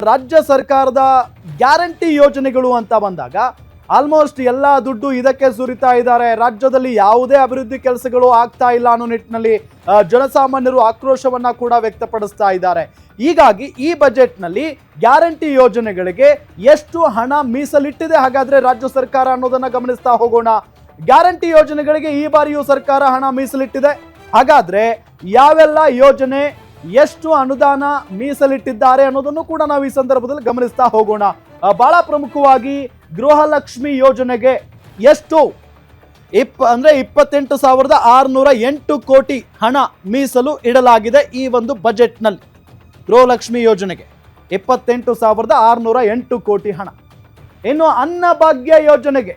ರಾಜ್ಯ ಸರ್ಕಾರದ ಗ್ಯಾರಂಟಿ ಯೋಜನೆಗಳು ಅಂತ ಬಂದಾಗ ಆಲ್ಮೋಸ್ಟ್ ಎಲ್ಲ ದುಡ್ಡು ಇದಕ್ಕೆ ಸುರಿತಾ ಇದ್ದಾರೆ. ರಾಜ್ಯದಲ್ಲಿ ಯಾವುದೇ ಅಭಿವೃದ್ಧಿ ಕೆಲಸಗಳು ಆಗ್ತಾ ಇಲ್ಲ ಅನ್ನೋ ನಿಟ್ಟಿನಲ್ಲಿ ಜನಸಾಮಾನ್ಯರು ಆಕ್ರೋಶವನ್ನ ಕೂಡ ವ್ಯಕ್ತಪಡಿಸ್ತಾ ಇದ್ದಾರೆ. ಹೀಗಾಗಿ ಈ ಬಜೆಟ್ನಲ್ಲಿ ಗ್ಯಾರಂಟಿ ಯೋಜನೆಗಳಿಗೆ ಎಷ್ಟು ಹಣ ಮೀಸಲಿಟ್ಟಿದೆ ಹಾಗಾದ್ರೆ ರಾಜ್ಯ ಸರ್ಕಾರ ಅನ್ನೋದನ್ನ ಗಮನಿಸ್ತಾ ಹೋಗೋಣ. ಗ್ಯಾರಂಟಿ ಯೋಜನೆಗಳಿಗೆ ಈ ಬಾರಿಯೂ ಸರ್ಕಾರ ಹಣ ಮೀಸಲಿಟ್ಟಿದೆ. ಹಾಗಾದ್ರೆ ಯಾವೆಲ್ಲ ಯೋಜನೆ ಎಷ್ಟು ಅನುದಾನ ಮೀಸಲಿಟ್ಟಿದ್ದಾರೆ ಅನ್ನೋದನ್ನು ಕೂಡ ನಾವು ಈ ಸಂದರ್ಭದಲ್ಲಿ ಗಮನಿಸ್ತಾ ಹೋಗೋಣ. ಬಹಳ ಪ್ರಮುಖವಾಗಿ ಗೃಹಲಕ್ಷ್ಮಿ ಯೋಜನೆಗೆ ಎಷ್ಟು ಅಂದ್ರೆ 28,608 ಕೋಟಿ ಹಣ ಮೀಸಲು ಇಡಲಾಗಿದೆ ಈ ಒಂದು ಬಜೆಟ್ನಲ್ಲಿ. ಗೃಹಲಕ್ಷ್ಮಿ ಯೋಜನೆಗೆ 28,608 ಕೋಟಿ ಹಣ. ಇನ್ನು ಅನ್ನಭಾಗ್ಯ ಯೋಜನೆಗೆ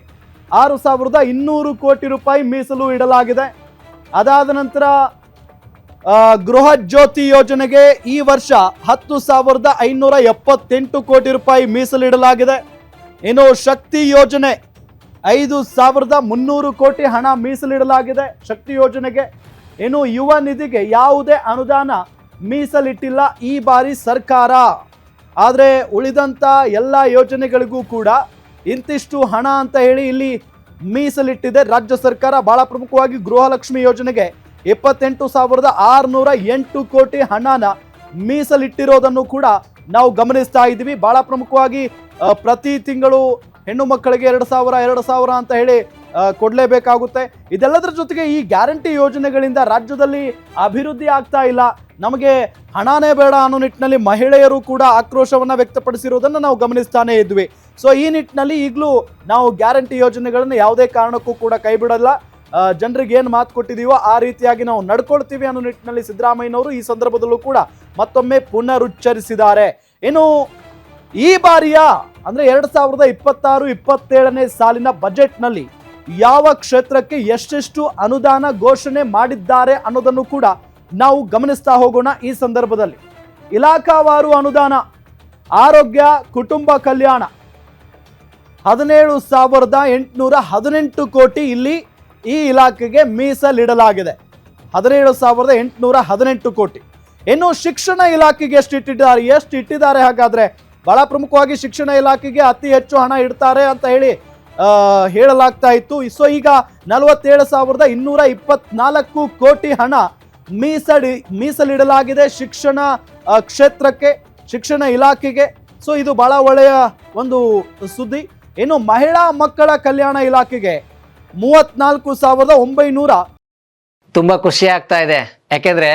6,200 ಕೋಟಿ ರೂಪಾಯಿ ಮೀಸಲು ಇಡಲಾಗಿದೆ. ಅದಾದ ನಂತರ ಗೃಹ ಜ್ಯೋತಿ ಯೋಜನೆಗೆ ಈ ವರ್ಷ 10,578 ಕೋಟಿ ರೂಪಾಯಿ ಮೀಸಲಿಡಲಾಗಿದೆ. ಇನ್ನು ಶಕ್ತಿ ಯೋಜನೆ 5,300 ಕೋಟಿ ಹಣ ಮೀಸಲಿಡಲಾಗಿದೆ ಶಕ್ತಿ ಯೋಜನೆಗೆ. ಇನ್ನು ಯುವ ನಿಧಿಗೆ ಯಾವುದೇ ಅನುದಾನ ಮೀಸಲಿಟ್ಟಿಲ್ಲ ಈ ಬಾರಿ ಸರ್ಕಾರ. ಆದರೆ ಉಳಿದಂಥ ಎಲ್ಲ ಯೋಜನೆಗಳಿಗೂ ಕೂಡ ಇಂತಿಷ್ಟು ಹಣ ಅಂತ ಹೇಳಿ ಇಲ್ಲಿ ಮೀಸಲಿಟ್ಟಿದೆ ರಾಜ್ಯ ಸರ್ಕಾರ. ಬಹಳ ಪ್ರಮುಖವಾಗಿ ಗೃಹಲಕ್ಷ್ಮಿ ಯೋಜನೆಗೆ 28,608 ಕೋಟಿ ಹಣನ ಮೀಸಲಿಟ್ಟಿರೋದನ್ನು ಕೂಡ ನಾವು ಗಮನಿಸ್ತಾ ಇದ್ದೀವಿ. ಬಹಳ ಪ್ರಮುಖವಾಗಿ ಪ್ರತಿ ತಿಂಗಳು ಹೆಣ್ಣು ಮಕ್ಕಳಿಗೆ 2,000 ಅಂತ ಹೇಳಿ ಕೊಡಲೇಬೇಕಾಗುತ್ತೆ. ಇದೆಲ್ಲದರ ಜೊತೆಗೆ ಈ ಗ್ಯಾರಂಟಿ ಯೋಜನೆಗಳಿಂದ ರಾಜ್ಯದಲ್ಲಿ ಅಭಿವೃದ್ಧಿ ಆಗ್ತಾ ಇಲ್ಲ, ನಮಗೆ ಹಣನೇ ಬೇಡ ಅನ್ನೋ ನಿಟ್ಟಿನಲ್ಲಿ ಮಹಿಳೆಯರು ಕೂಡ ಆಕ್ರೋಶವನ್ನ ವ್ಯಕ್ತಪಡಿಸಿರೋದನ್ನು ನಾವು ಗಮನಿಸ್ತಾನೆ ಇದ್ವಿ. ಸೊ ಈ ನಿಟ್ಟಿನಲ್ಲಿ ಈಗಲೂ ನಾವು ಗ್ಯಾರಂಟಿ ಯೋಜನೆಗಳನ್ನು ಯಾವುದೇ ಕಾರಣಕ್ಕೂ ಕೂಡ ಕೈ ಬಿಡಲ್ಲ. ಜನರಿಗೆ ಏನು ಮಾತು ಕೊಟ್ಟಿದೀವೋ ಆ ರೀತಿಯಾಗಿ ನಾವು ನಡ್ಕೊಳ್ತೀವಿ ಅನ್ನೋ ನಿಟ್ಟಿನಲ್ಲಿ ಸಿದ್ದರಾಮಯ್ಯನವರು ಈ ಸಂದರ್ಭದಲ್ಲೂ ಕೂಡ ಮತ್ತೊಮ್ಮೆ ಪುನರುಚ್ಚರಿಸಿದ್ದಾರೆ. ಇನ್ನು ಈ ಬಾರಿಯ ಅಂದ್ರೆ 2026-27ನೇ ಸಾಲಿನ ಬಜೆಟ್ನಲ್ಲಿ ಯಾವ ಕ್ಷೇತ್ರಕ್ಕೆ ಎಷ್ಟೆಷ್ಟು ಅನುದಾನ ಘೋಷಣೆ ಮಾಡಿದ್ದಾರೆ ಅನ್ನೋದನ್ನು ಕೂಡ ನಾವು ಗಮನಿಸ್ತಾ ಹೋಗೋಣ. ಈ ಸಂದರ್ಭದಲ್ಲಿ ಇಲಾಖಾವಾರು ಅನುದಾನ ಆರೋಗ್ಯ ಕುಟುಂಬ ಕಲ್ಯಾಣ 17,818 ಕೋಟಿ ಇಲ್ಲಿ ಈ ಇಲಾಖೆಗೆ ಮೀಸಲಿಡಲಾಗಿದೆ. 17,818 ಕೋಟಿ. ಇನ್ನು ಶಿಕ್ಷಣ ಇಲಾಖೆಗೆ ಎಷ್ಟು ಇಟ್ಟಿದ್ದಾರೆ ಹಾಗಾದ್ರೆ ಬಹಳ ಪ್ರಮುಖವಾಗಿ ಶಿಕ್ಷಣ ಇಲಾಖೆಗೆ ಅತಿ ಹೆಚ್ಚು ಹಣ ಇಡ್ತಾರೆ ಅಂತ ಹೇಳಿ ಹೇಳಲಾಗ್ತಾ ಇತ್ತು. ಸೊ ಈಗ 47,224 ಕೋಟಿ ಹಣ ಮೀಸಲಿಡಲಾಗಿದೆ ಶಿಕ್ಷಣ ಕ್ಷೇತ್ರಕ್ಕೆ, ಶಿಕ್ಷಣ ಇಲಾಖೆಗೆ. ಸೊ ಇದು ಬಹಳ ಒಳ್ಳೆಯ ಒಂದು ಸುದ್ದಿ. ಇನ್ನು ಮಹಿಳಾ ಮಕ್ಕಳ ಕಲ್ಯಾಣ ಇಲಾಖೆಗೆ 34,900. ತುಂಬಾ ಖುಷಿ ಆಗ್ತಾ ಇದೆ. ಯಾಕೆಂದ್ರೆ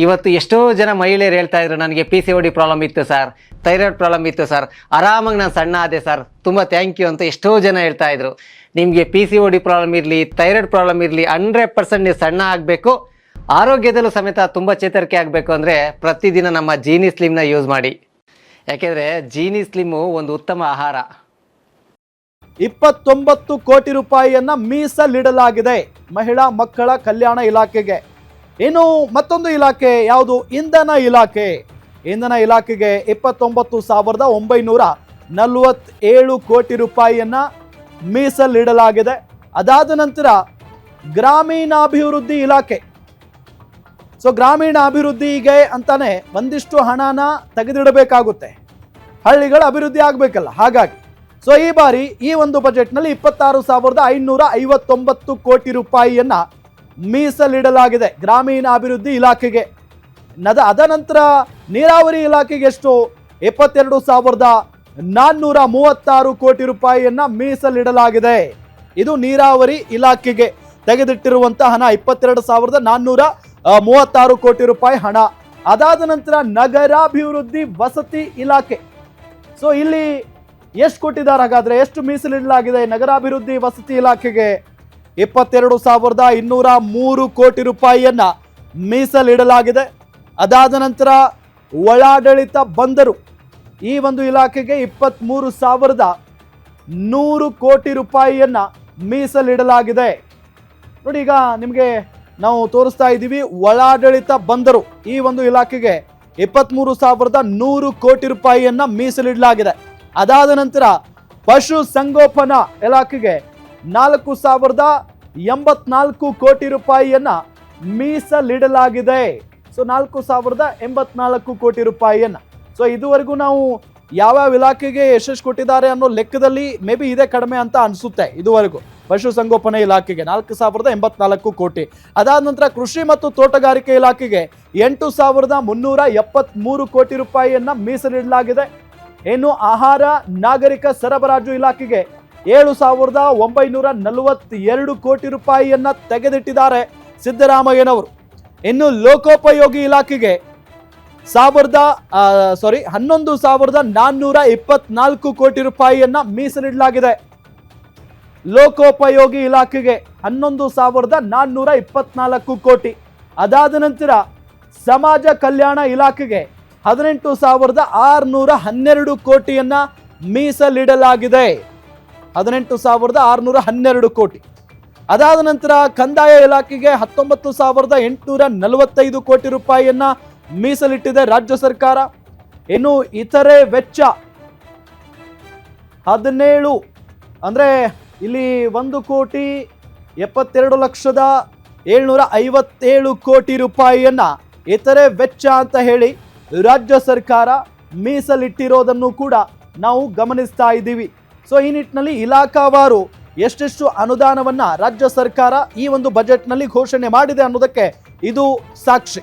ಇವತ್ತು ಎಷ್ಟೋ ಜನ ಮಹಿಳೆಯರು ಹೇಳ್ತಾ ಇದ್ರು, ನನಗೆ PCOD ಪ್ರಾಬ್ಲಮ್ ಇತ್ತು ಸರ್, ಥೈರಾಯ್ಡ್ ಪ್ರಾಬ್ಲಮ್ ಇತ್ತು ಸರ್, ಆರಾಮಾಗಿ ನಾನು ಸಣ್ಣ ಆದೆ ಸರ್, ತುಂಬಾ ಥ್ಯಾಂಕ್ ಯು ಅಂತ ಎಷ್ಟೋ ಜನ ಹೇಳ್ತಾ ಇದ್ರು. ನಿಮಗೆ PCOD ಪ್ರಾಬ್ಲಮ್ ಇರಲಿ, ಥೈರಾಯ್ಡ್ ಪ್ರಾಬ್ಲಮ್ ಇರಲಿ, 100% ನೀವು ಸಣ್ಣ ಆಗಬೇಕು, ಆರೋಗ್ಯದಲ್ಲೂ ಸಮೇತ ತುಂಬ ಚೇತರಿಕೆ ಆಗಬೇಕು ಅಂದರೆ ಪ್ರತಿದಿನ ನಮ್ಮ ಜೀನಿ ಸ್ಲಿಮ್ನ ಯೂಸ್ ಮಾಡಿ. ಯಾಕೆಂದರೆ ಜೀನಿ ಸ್ಲಿಮ್ಮು ಒಂದು ಉತ್ತಮ ಆಹಾರ. 29 ಕೋಟಿ ರೂಪಾಯಿಯನ್ನ ಮೀಸಲಿಡಲಾಗಿದೆ ಮಹಿಳಾ ಮಕ್ಕಳ ಕಲ್ಯಾಣ ಇಲಾಖೆಗೆ. ಇನ್ನು ಮತ್ತೊಂದು ಇಲಾಖೆ ಯಾವುದು? ಇಂಧನ ಇಲಾಖೆ. ಇಂಧನ ಇಲಾಖೆಗೆ 29,947 ಕೋಟಿ ರೂಪಾಯಿಯನ್ನ ಮೀಸಲಿಡಲಾಗಿದೆ. ಅದಾದ ನಂತರ ಗ್ರಾಮೀಣಾಭಿವೃದ್ಧಿ ಇಲಾಖೆ. ಸೊ ಗ್ರಾಮೀಣ ಅಭಿವೃದ್ಧಿಗೆ ಅಂತಾನೆ ಒಂದಿಷ್ಟು ಹಣನ ತೆಗೆದಿಡಬೇಕಾಗುತ್ತೆ, ಹಳ್ಳಿಗಳ ಅಭಿವೃದ್ಧಿ ಆಗಬೇಕಲ್ಲ. ಹಾಗಾಗಿ ಸೊ ಈ ಬಾರಿ ಈ ಒಂದು ಬಜೆಟ್ನಲ್ಲಿ 26,559 ಕೋಟಿ ರೂಪಾಯಿಯನ್ನ ಮೀಸಲಿಡಲಾಗಿದೆ ಗ್ರಾಮೀಣ ಅಭಿವೃದ್ಧಿ ಇಲಾಖೆಗೆ. ಅದ ನಂತರ ನೀರಾವರಿ ಇಲಾಖೆಗೆ ಎಷ್ಟು? 22,436 ಕೋಟಿ ರೂಪಾಯಿಯನ್ನ ಮೀಸಲಿಡಲಾಗಿದೆ. ಇದು ನೀರಾವರಿ ಇಲಾಖೆಗೆ ತೆಗೆದಿಟ್ಟಿರುವಂತಹ ಹಣ 22,436 ಕೋಟಿ ರೂಪಾಯಿ ಹಣ. ಅದಾದ ನಂತರ ನಗರಾಭಿವೃದ್ಧಿ ವಸತಿ ಇಲಾಖೆ. ಸೊ ಇಲ್ಲಿ ಎಷ್ಟು ಕೊಟ್ಟಿದ್ದಾರೆ ಹಾಗಾದ್ರೆ, ಎಷ್ಟು ಮೀಸಲಿಡಲಾಗಿದೆ ನಗರಾಭಿವೃದ್ಧಿ ವಸತಿ ಇಲಾಖೆಗೆ? 22,203 ಕೋಟಿ ರೂಪಾಯಿಯನ್ನ ಮೀಸಲಿಡಲಾಗಿದೆ. ಅದಾದ ನಂತರ ಒಳಾಡಳಿತ ಬಂದರು ಈ ಒಂದು ಇಲಾಖೆಗೆ 23,100 ಕೋಟಿ ರೂಪಾಯಿಯನ್ನ ಮೀಸಲಿಡಲಾಗಿದೆ. ನೋಡಿ, ಈಗ ನಿಮಗೆ ನಾವು ತೋರಿಸ್ತಾ ಇದ್ದೀವಿ ಒಳಾಡಳಿತ ಬಂದರು ಈ ಒಂದು ಇಲಾಖೆಗೆ 23,100 ಕೋಟಿ ರೂಪಾಯಿಯನ್ನ ಮೀಸಲಿಡಲಾಗಿದೆ. ಅದಾದ ನಂತರ ಪಶು ಸಂಗೋಪನಾ ಇಲಾಖೆಗೆ 4,084 ಕೋಟಿ ರೂಪಾಯಿಯನ್ನ ಮೀಸಲಿಡಲಾಗಿದೆ. ಸೊ 4,084 ಕೋಟಿ ರೂಪಾಯಿಯನ್ನ. ಸೊ ಇದುವರೆಗೂ ನಾವು ಯಾವ್ಯಾವ ಇಲಾಖೆಗೆ ಎಷ್ಟೆಷ್ಟು ಕೊಟ್ಟಿದ್ದಾರೆ ಅನ್ನೋ ಲೆಕ್ಕದಲ್ಲಿ ಮೇ ಬಿ ಇದೇ ಕಡಿಮೆ ಅಂತ ಅನಿಸುತ್ತೆ ಇದುವರೆಗೂ. ಪಶುಸಂಗೋಪನಾ ಇಲಾಖೆಗೆ 4,084 ಕೋಟಿ. ಅದಾದ ನಂತರ ಕೃಷಿ ಮತ್ತು ತೋಟಗಾರಿಕೆ ಇಲಾಖೆಗೆ 8,373 ಕೋಟಿ ರೂಪಾಯಿಯನ್ನ ಮೀಸಲಿಡಲಾಗಿದೆ. ಇನ್ನು ಆಹಾರ ನಾಗರಿಕ ಸರಬರಾಜು ಇಲಾಖೆಗೆ 7,942 ಕೋಟಿ ರೂಪಾಯಿಯನ್ನ ತೆಗೆದಿಟ್ಟಿದ್ದಾರೆ ಸಿದ್ದರಾಮಯ್ಯನವರು. ಇನ್ನು ಲೋಕೋಪಯೋಗಿ ಇಲಾಖೆಗೆ 11,424 ಕೋಟಿ ರೂಪಾಯಿಯನ್ನ ಮೀಸಲಿಡಲಾಗಿದೆ. ಲೋಕೋಪಯೋಗಿ ಇಲಾಖೆಗೆ 11,424 ಕೋಟಿ. ಅದಾದ ನಂತರ ಸಮಾಜ ಕಲ್ಯಾಣ ಇಲಾಖೆಗೆ 18,612 ಕೋಟಿಯನ್ನ ಮೀಸಲಿಡಲಾಗಿದೆ. 18,612 ಕೋಟಿ. ಅದಾದ ನಂತರ ಕಂದಾಯ ಇಲಾಖೆಗೆ 19,845 ಕೋಟಿ ರೂಪಾಯಿಯನ್ನ ಮೀಸಲಿಟ್ಟಿದೆ ರಾಜ್ಯ ಸರ್ಕಾರ. ಇನ್ನು ಇತರೆ ವೆಚ್ಚ 17 ಅಂದ್ರೆ ಇಲ್ಲಿ 1,72,757 ಕೋಟಿ ರೂಪಾಯಿಯನ್ನ ಇತರೆ ವೆಚ್ಚ ಅಂತ ಹೇಳಿ ರಾಜ್ಯ ಸರ್ಕಾರ ಮೀಸಲಿಟ್ಟಿರೋದನ್ನು ಕೂಡ ನಾವು ಗಮನಿಸ್ತಾ ಇದ್ದೀವಿ. ಸೊ ಈ ನಿಟ್ಟಿನಲ್ಲಿ ಇಲಾಖಾವಾರು ಎಷ್ಟೆಷ್ಟು ಅನುದಾನವನ್ನ ರಾಜ್ಯ ಸರ್ಕಾರ ಈ ಒಂದು ಬಜೆಟ್ನಲ್ಲಿ ಘೋಷಣೆ ಮಾಡಿದೆ ಅನ್ನೋದಕ್ಕೆ ಇದು ಸಾಕ್ಷಿ.